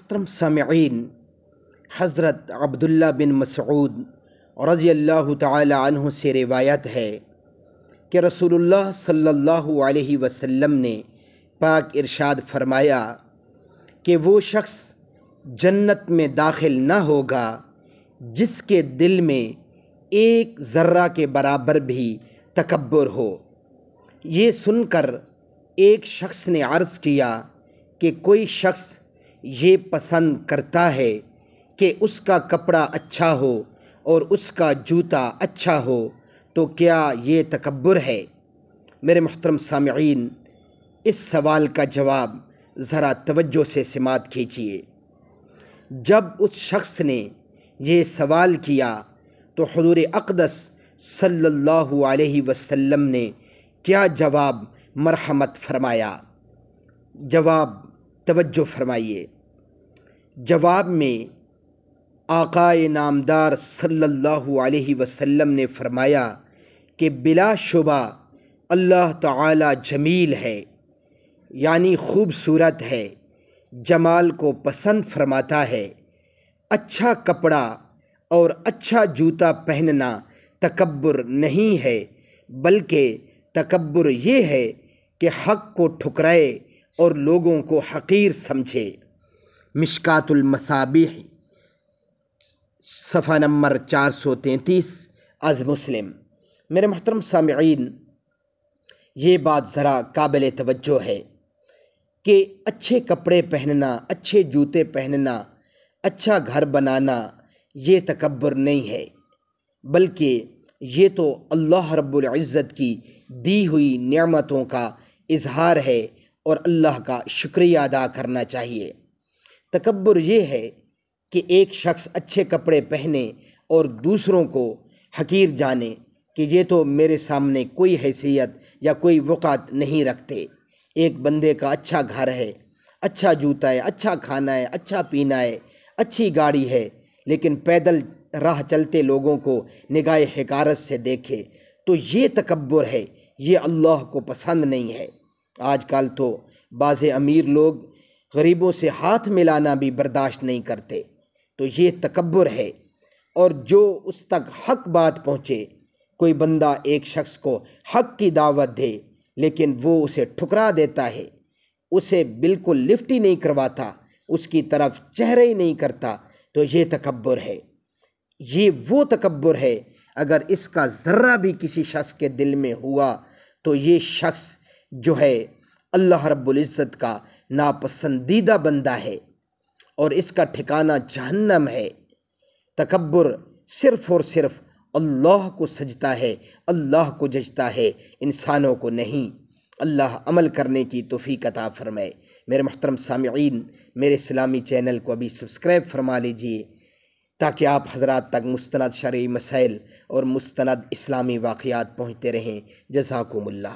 محترم سامعین، حضرت عبداللہ بن مسعود رضی اللہ تعالی عنہ سے روایت ہے کہ رسول اللہ صلی اللہ علیہ وسلم نے پاک ارشاد فرمایا کہ وہ شخص جنت میں داخل نہ ہوگا جس کے دل میں ایک ذرہ کے برابر بھی تکبر ہو۔ یہ سن کر ایک شخص نے عرض کیا کہ کوئی شخص یہ پسند کرتا ہے کہ اس کا کپڑا اچھا ہو اور اس کا جوتا اچھا ہو تو کیا یہ تکبر ہے؟ میرے محترم سامعین، اس سوال کا جواب ذرا توجہ سے سماعت کیجیے۔ جب اس شخص نے یہ سوال کیا تو حضور اقدس صلی اللہ علیہ وسلم نے کیا جواب مرحمت فرمایا؟ جواب توجہ فرمائیے۔ جواب میں آقائے نامدار صلی اللہ علیہ وسلم نے فرمایا کہ بلا شبہ اللہ تعالی جمیل ہے، یعنی خوبصورت ہے، جمال کو پسند فرماتا ہے۔ اچھا کپڑا اور اچھا جوتا پہننا تکبر نہیں ہے، بلکہ تکبر یہ ہے کہ حق کو ٹھکرائے اور لوگوں کو حقیر سمجھے۔ مشکوٰۃ المصابیح صفحہ نمبر 433 از مسلم۔ میرے محترم سامعین، یہ بات ذرا قابل توجہ ہے کہ اچھے کپڑے پہننا، اچھے جوتے پہننا، اچھا گھر بنانا یہ تکبر نہیں ہے، بلکہ یہ تو اللہ رب العزت کی دی ہوئی نعمتوں کا اظہار ہے اور اللہ کا شکریہ ادا کرنا چاہیے۔ تکبر یہ ہے کہ ایک شخص اچھے کپڑے پہنے اور دوسروں کو حقیر جانے کہ یہ تو میرے سامنے کوئی حیثیت یا کوئی وقعت نہیں رکھتے۔ ایک بندے کا اچھا گھر ہے، اچھا جوتا ہے، اچھا کھانا ہے، اچھا پینا ہے، اچھی گاڑی ہے، لیکن پیدل راہ چلتے لوگوں کو نگاہ حقارت سے دیکھے تو یہ تکبر ہے، یہ اللہ کو پسند نہیں ہے۔ آج کل تو بعض امیر لوگ غریبوں سے ہاتھ ملانا بھی برداشت نہیں کرتے، تو یہ تکبر ہے۔ اور جو اس تک حق بات پہنچے، کوئی بندہ ایک شخص کو حق کی دعوت دے لیکن وہ اسے ٹھکرا دیتا ہے، اسے بالکل لفٹ ہی نہیں کرواتا، اس کی طرف چہرہ ہی نہیں کرتا، تو یہ تکبر ہے۔ یہ وہ تکبر ہے، اگر اس کا ذرہ بھی کسی شخص کے دل میں ہوا تو یہ شخص جو ہے اللہ رب العزت کا ناپسندیدہ بندہ ہے اور اس کا ٹھکانہ جہنم ہے۔ تکبر صرف اور صرف اللہ کو سجتا ہے، اللہ کو ججتا ہے، انسانوں کو نہیں۔ اللہ عمل کرنے کی توفیق عطا فرمائے۔ میرے محترم سامعین، میرے اسلامی چینل کو ابھی سبسکرائب فرما لیجئے تاکہ آپ حضرات تک مستند شرعی مسائل اور مستند اسلامی واقعات پہنچتے رہیں۔ جزاکم اللہ۔